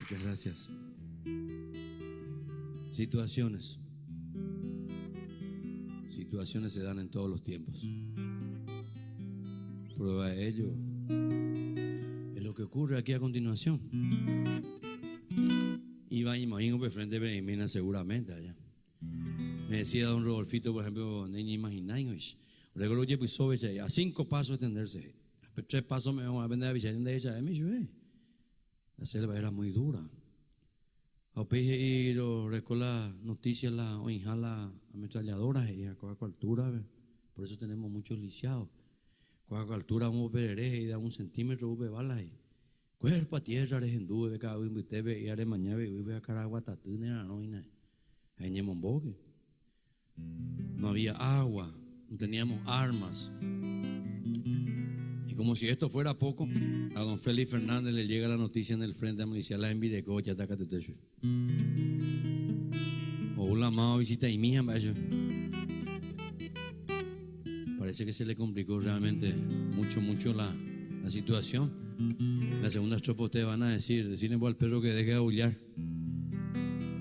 Muchas gracias. Situaciones se dan en todos los tiempos. Prueba de ello es lo que ocurre aquí a continuación. Iba y me por frente de Benimina seguramente allá. Me decía don Rodolfito, por ejemplo, ni imagináis, recuerdo que pues a 5 pasos extenderse, a 3 pasos me van a vender a Vicente de ella, la selva era muy dura. A y recuerda noticias la o inhala ametralladoras y a cuál altura, por eso tenemos muchos lisiados. Cuál altura un perere y da 1 centímetro de balas y cuerpo a tierra de hindú de cada uno y are mañana y a caragua tatune a no ina en Yemomboque. No había agua, no teníamos armas. Y como si esto fuera poco, a don Félix Fernández le llega la noticia en el frente milicial en Videco, ya está acá. O una mano visita y mía, parece que se le complicó realmente mucho la situación. La segunda estrofa ustedes van a decirle al perro que deje de aullar.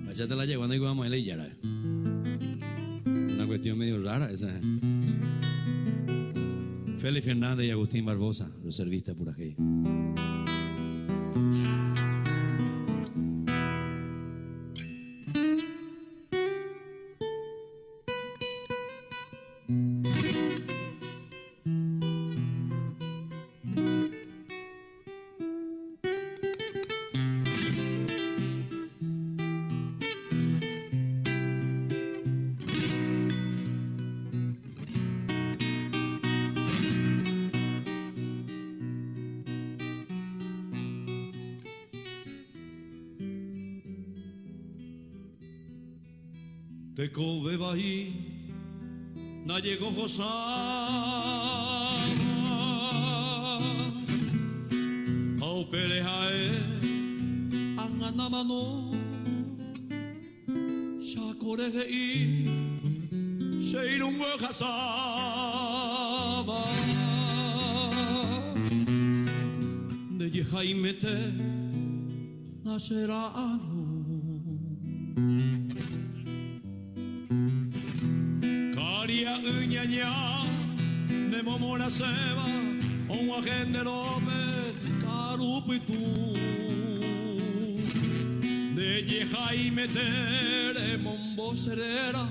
Vaya te la llevando y vamos a ir ya. Una cuestión medio rara esa. Félix Fernández y Agustín Barbosa, reservistas por aquí. Te coveba ahí, na llegó Josama, au perejae, anganamano, shakorei, sheirungo Jasama, de yehaimete, nacerano. Caria uñaña, de momora seba, un agente lome, carupitu. De yeja y meter, mombo serera,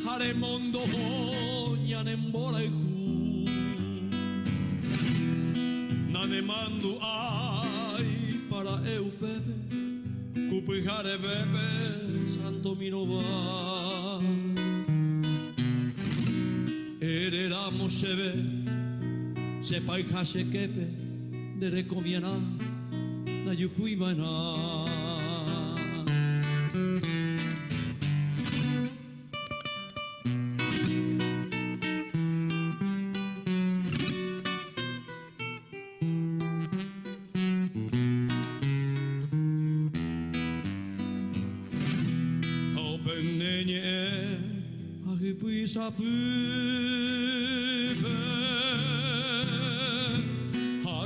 jaremondo joña, nembora y ju. Nanemandu ay para eupe, cupijare bebe, santo miroba. Hereramos se ve, sepa y jase quepe, de recomiana, na yucuibana. Open nenye, ahipisa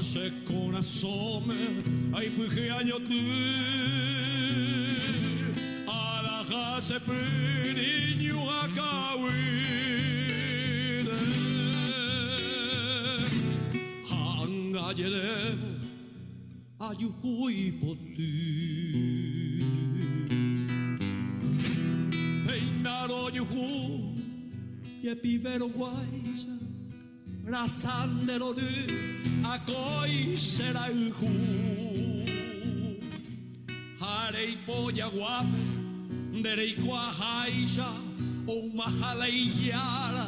se con asome ay puje año tu a la jase niño acawide hanga yele ayuhui poti hey naro yuhu ye pivero guaisa rasandero de Akoi será uju, harei polla guape, derei cuajaisha, o mahala yara,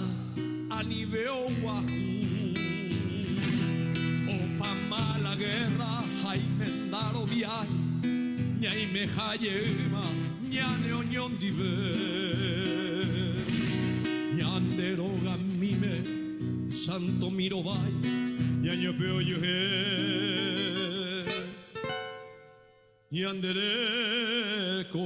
aniveo guaju. O pama la guerra, jaimendaro viai, ñaime jayema, ñane oñon dive, ñandero gamime, santo mirobai. Ñaño peo yo he, ñandere ko.